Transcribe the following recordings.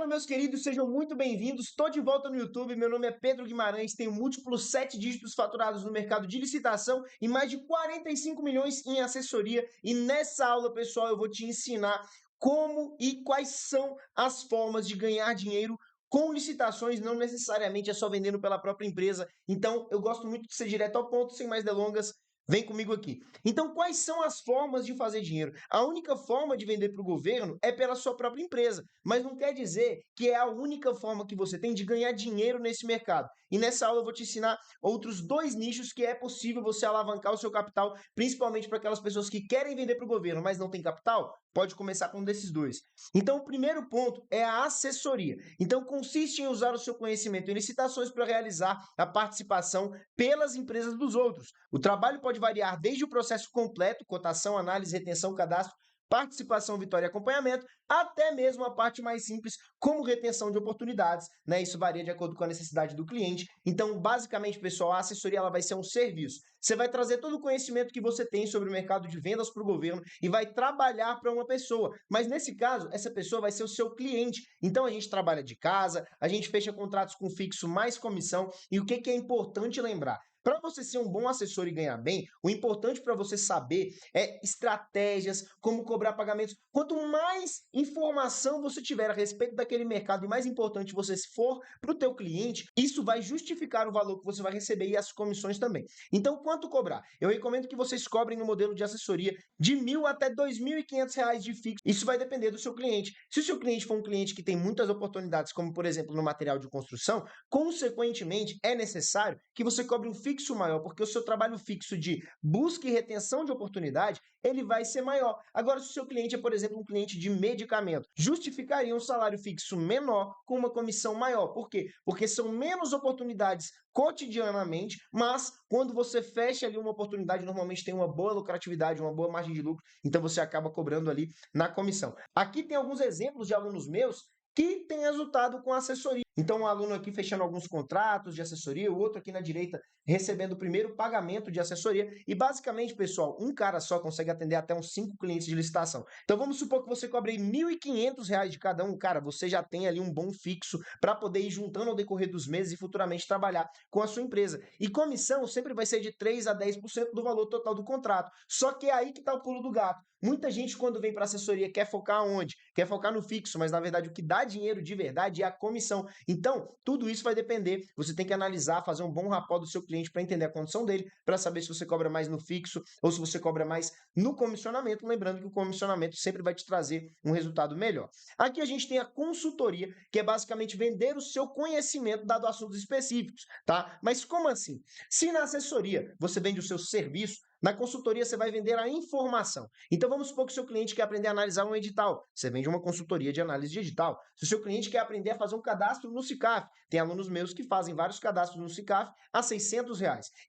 Salve, meus queridos, sejam muito bem-vindos. Estou de volta no YouTube. Meu nome é Pedro Guimarães, tenho múltiplos 7 dígitos faturados no mercado de licitação e mais de 45 milhões em assessoria. E nessa aula, pessoal, eu vou te ensinar como e quais são as formas de ganhar dinheiro com licitações, não necessariamente é só vendendo pela própria empresa. Então, eu gosto muito de ser direto ao ponto, sem mais delongas. Vem comigo aqui. Então, quais são as formas de fazer dinheiro? A única forma de vender para o governo é pela sua própria empresa, mas não quer dizer que é a única forma que você tem de ganhar dinheiro nesse mercado. E nessa aula eu vou te ensinar outros 2 nichos que é possível você alavancar o seu capital, principalmente para aquelas pessoas que querem vender para o governo, mas não tem capital. Pode começar com um desses dois. Então, o primeiro ponto é a assessoria. Então, consiste em usar o seu conhecimento em licitações para realizar a participação pelas empresas dos outros. O trabalho pode variar desde o processo completo, cotação, análise, retenção, cadastro, participação, vitória e acompanhamento, até mesmo a parte mais simples, como retenção de oportunidades, né? Isso varia de acordo com a necessidade do cliente. Então, basicamente, pessoal, a assessoria ela vai ser um serviço. Você vai trazer todo o conhecimento que você tem sobre o mercado de vendas para o governo e vai trabalhar para uma pessoa. Mas nesse caso, essa pessoa vai ser o seu cliente. Então a gente trabalha de casa, a gente fecha contratos com fixo mais comissão. E o que é importante lembrar? Para você ser um bom assessor e ganhar bem, o importante para você saber é estratégias, como cobrar pagamentos. Quanto mais informação você tiver a respeito daquele mercado e mais importante você for para o teu cliente, isso vai justificar o valor que você vai receber e as comissões também. Então, quanto cobrar? Eu recomendo que vocês cobrem no modelo de assessoria de R$ 1.000 até R$ 2.500 de fixo. Isso vai depender do seu cliente. Se o seu cliente for um cliente que tem muitas oportunidades, como por exemplo no material de construção, consequentemente é necessário que você cobre um fixo maior, porque o seu trabalho fixo de busca e retenção de oportunidade ele vai ser maior. Agora, se o seu cliente é, por exemplo, um cliente de medicamento, justificaria um salário fixo menor com uma comissão maior. Por quê? Porque são menos oportunidades cotidianamente, mas quando você fecha ali uma oportunidade, normalmente tem uma boa lucratividade, uma boa margem de lucro, então você acaba cobrando ali na comissão. Aqui tem alguns exemplos de alunos meus que têm resultado com assessoria. Então, um aluno aqui fechando alguns contratos de assessoria, o outro aqui na direita recebendo o primeiro pagamento de assessoria. E basicamente, pessoal, um cara só consegue atender até uns 5 clientes de licitação. Então, vamos supor que você cobre R$ 1.500 de cada um. Cara, você já tem ali um bom fixo para poder ir juntando ao decorrer dos meses e futuramente trabalhar com a sua empresa. E comissão sempre vai ser de 3 a 10% do valor total do contrato. Só que é aí que está o pulo do gato. Muita gente, quando vem para assessoria, quer focar onde? Quer focar no fixo, mas na verdade o que dá dinheiro de verdade é a comissão. Então, tudo isso vai depender. Você tem que analisar, fazer um bom rapport do seu cliente para entender a condição dele, para saber se você cobra mais no fixo ou se você cobra mais no comissionamento. Lembrando que o comissionamento sempre vai te trazer um resultado melhor. Aqui a gente tem a consultoria, que é basicamente vender o seu conhecimento dado a assuntos específicos, tá? Mas como assim? Se na assessoria você vende o seu serviço, na consultoria você vai vender a informação. Então vamos supor que o seu cliente quer aprender a analisar um edital. Você vende uma consultoria de análise de edital. Se o seu cliente quer aprender a fazer um cadastro no SICAF, tem alunos meus que fazem vários cadastros no SICAF a R$ 600.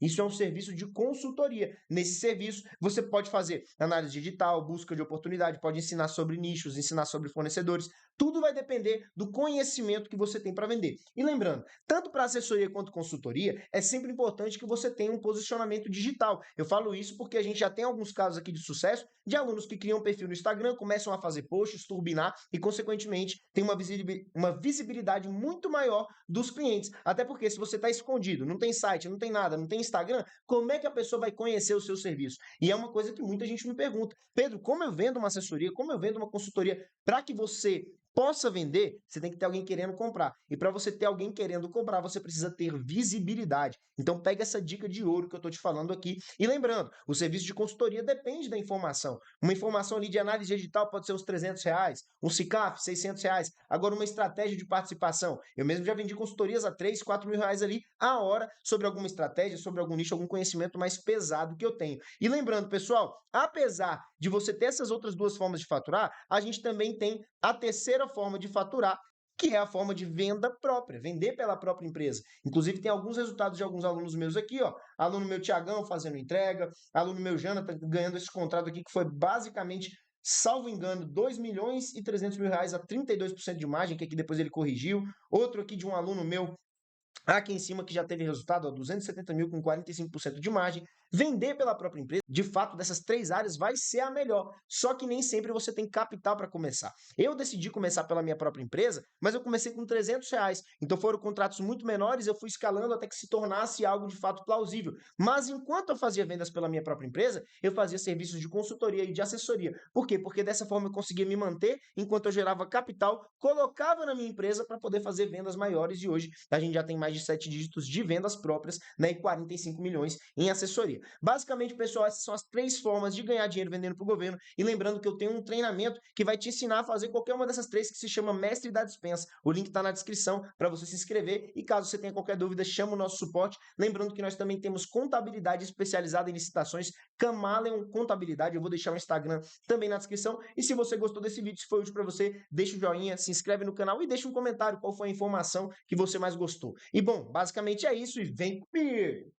Isso é um serviço de consultoria. Nesse serviço você pode fazer análise de edital, busca de oportunidade, pode ensinar sobre nichos, ensinar sobre fornecedores. Tudo vai depender do conhecimento que você tem para vender. E lembrando, tanto para assessoria quanto consultoria, é sempre importante que você tenha um posicionamento digital. Eu falo isso porque a gente já tem alguns casos aqui de sucesso de alunos que criam um perfil no Instagram, começam a fazer posts, turbinar e, consequentemente, tem uma visibilidade muito maior dos clientes. Até porque se você está escondido, não tem site, não tem nada, não tem Instagram, como é que a pessoa vai conhecer o seu serviço? E é uma coisa que muita gente me pergunta. Pedro, como eu vendo uma assessoria, como eu vendo uma consultoria para que você possa vender, você tem que ter alguém querendo comprar. E para você ter alguém querendo comprar, você precisa ter visibilidade. Então pega essa dica de ouro que eu estou te falando aqui. E lembrando, o serviço de consultoria depende da informação. Uma informação ali de análise digital pode ser uns R$ 300, um SICAF, R$ 600. Agora, uma estratégia de participação. Eu mesmo já vendi consultorias a 3, 4 mil reais ali a hora sobre alguma estratégia, sobre algum nicho, algum conhecimento mais pesado que eu tenho. E lembrando, pessoal, apesar de você ter essas outras duas formas de faturar, a gente também tem a terceira forma de faturar, que é a forma de venda própria, vender pela própria empresa. Inclusive, tem alguns resultados de alguns alunos meus aqui, ó. Aluno meu Tiagão fazendo entrega, aluno meu Jonathan ganhando esse contrato aqui, que foi basicamente, salvo engano, R$ 2.300.000 a 32% de margem, que aqui depois ele corrigiu. Outro aqui de um aluno meu aqui em cima que já teve resultado, ó, 270 mil com 45% de margem. Vender pela própria empresa, de fato, dessas 3 áreas vai ser a melhor, só que nem sempre você tem capital para começar. Eu decidi começar pela minha própria empresa, mas eu comecei com R$ 300, então foram contratos muito menores, eu fui escalando até que se tornasse algo de fato plausível. Mas enquanto eu fazia vendas pela minha própria empresa, eu fazia serviços de consultoria e de assessoria. Por quê? Porque dessa forma eu conseguia me manter enquanto eu gerava capital, colocava na minha empresa para poder fazer vendas maiores e hoje a gente já tem mais de 7 dígitos de vendas próprias, né, e 45 milhões em assessoria. Basicamente, pessoal, essas são as 3 formas de ganhar dinheiro vendendo para o governo. E lembrando que eu tenho um treinamento que vai te ensinar a fazer qualquer uma dessas 3, que se chama Mestre da Dispensa. O link está na descrição para você se inscrever. E caso você tenha qualquer dúvida, chama o nosso suporte. Lembrando que nós também temos contabilidade especializada em licitações, Camaleon Contabilidade. Eu vou deixar o Instagram também na descrição. E se você gostou desse vídeo, se foi útil para você, deixa o joinha, se inscreve no canal e deixa um comentário qual foi a informação que você mais gostou. E bom, basicamente é isso e vem comigo!